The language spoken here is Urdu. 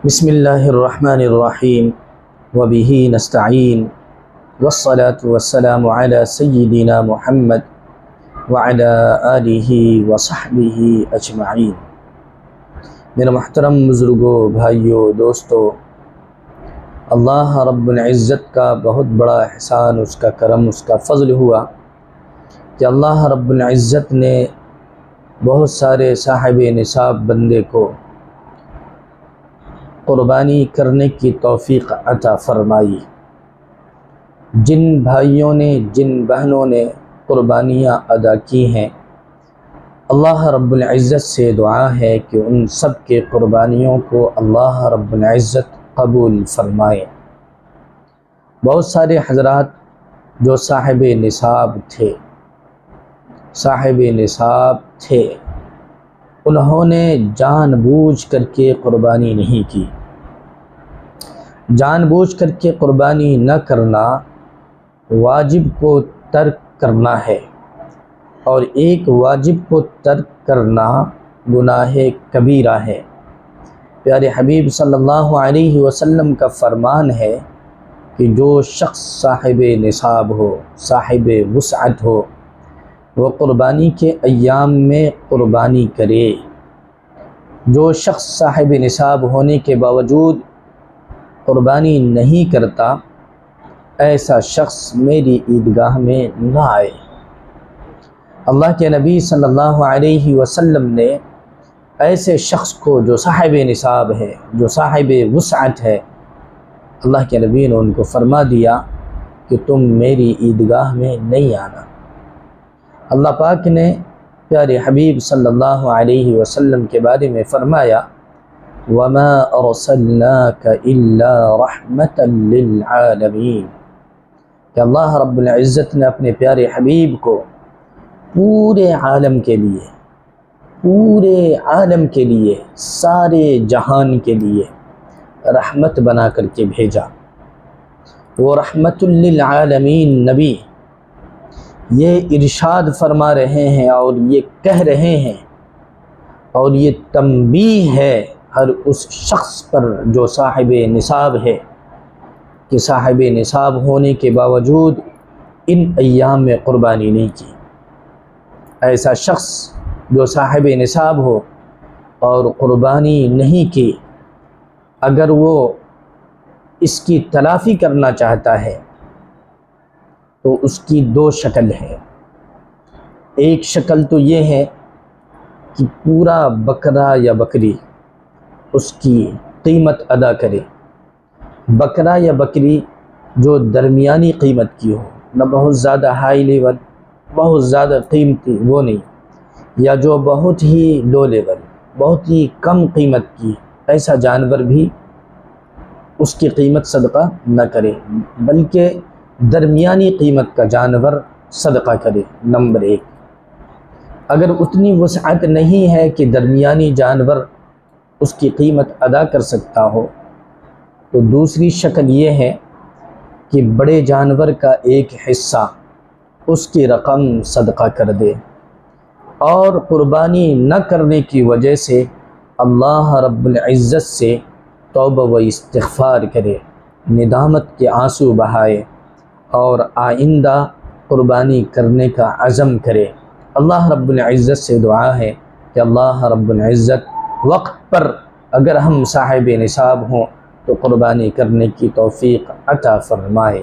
بسم اللہ الرحمن الرحیم وبہ نستعین والصلاة والسلام علی سیدنا محمد وعلی آلہ وصحبہ اجمعین۔ میرے محترم بزرگوں، بھائیوں، دوستوں، اللہ رب العزت کا بہت بڑا احسان، اس کا کرم، اس کا فضل ہوا کہ اللہ رب العزت نے بہت سارے صاحب نصاب بندے کو قربانی کرنے کی توفیق عطا فرمائی۔ جن بھائیوں نے، جن بہنوں نے قربانیاں ادا کی ہیں، اللہ رب العزت سے دعا ہے کہ ان سب کے قربانیوں کو اللہ رب العزت قبول فرمائے۔ بہت سارے حضرات جو صاحب نصاب تھے، انہوں نے جان بوجھ کر کے قربانی نہیں کی۔ جان بوجھ کر کے قربانی نہ کرنا واجب کو ترک کرنا ہے، اور ایک واجب کو ترک کرنا گناہ کبیرہ ہے۔ پیارے حبیب صلی اللہ علیہ وسلم کا فرمان ہے کہ جو شخص صاحب نصاب ہو، صاحب وسعت ہو، وہ قربانی کے ایام میں قربانی کرے۔ جو شخص صاحب نصاب ہونے کے باوجود قربانی نہیں کرتا، ایسا شخص میری عیدگاہ میں نہ آئے۔ اللہ کے نبی صلی اللہ علیہ وسلم نے ایسے شخص کو جو صاحب نصاب ہے، جو صاحب وسعت ہے، اللہ کے نبی نے ان کو فرما دیا کہ تم میری عیدگاہ میں نہیں آنا۔ اللہ پاک نے پیارے حبیب صلی اللہ علیہ وسلم کے بارے میں فرمایا، وَمَا أَرْسَلْنَاكَ إِلَّا رَحْمَةً لِلْعَالَمِينَ، کہ اللہ رب العزت نے اپنے پیارے حبیب کو پورے عالم کے لیے، سارے جہان کے لیے رحمت بنا کر کے بھیجا۔ وہ رحمت للعالمین نبی یہ ارشاد فرما رہے ہیں اور یہ کہہ رہے ہیں، اور یہ تنبیہ ہے ہر اس شخص پر جو صاحب نصاب ہے، کہ صاحب نصاب ہونے کے باوجود ان ایام میں قربانی نہیں کی۔ ایسا شخص جو صاحب نصاب ہو اور قربانی نہیں کی، اگر وہ اس کی تلافی کرنا چاہتا ہے تو اس کی دو شکل ہے۔ ایک شکل تو یہ ہے کہ پورا بکرا یا بکری اس کی قیمت ادا کرے۔ بکرا یا بکری جو درمیانی قیمت کی ہو، نہ بہت زیادہ ہائی لیول، بہت زیادہ قیمتی وہ نہیں، یا جو بہت ہی لو لیول، بہت ہی کم قیمت کی، ایسا جانور بھی اس کی قیمت صدقہ نہ کرے، بلکہ درمیانی قیمت کا جانور صدقہ کرے۔ نمبر ایک، اگر اتنی وسعت نہیں ہے کہ درمیانی جانور اس کی قیمت ادا کر سکتا ہو، تو دوسری شکل یہ ہے کہ بڑے جانور کا ایک حصہ اس کی رقم صدقہ کر دے، اور قربانی نہ کرنے کی وجہ سے اللہ رب العزت سے توبہ و استغفار کرے، ندامت کے آنسو بہائے، اور آئندہ قربانی کرنے کا عزم کرے۔ اللہ رب العزت سے دعا ہے کہ اللہ رب العزت وقت پر اگر ہم صاحب نصاب ہوں تو قربانی کرنے کی توفیق عطا فرمائے۔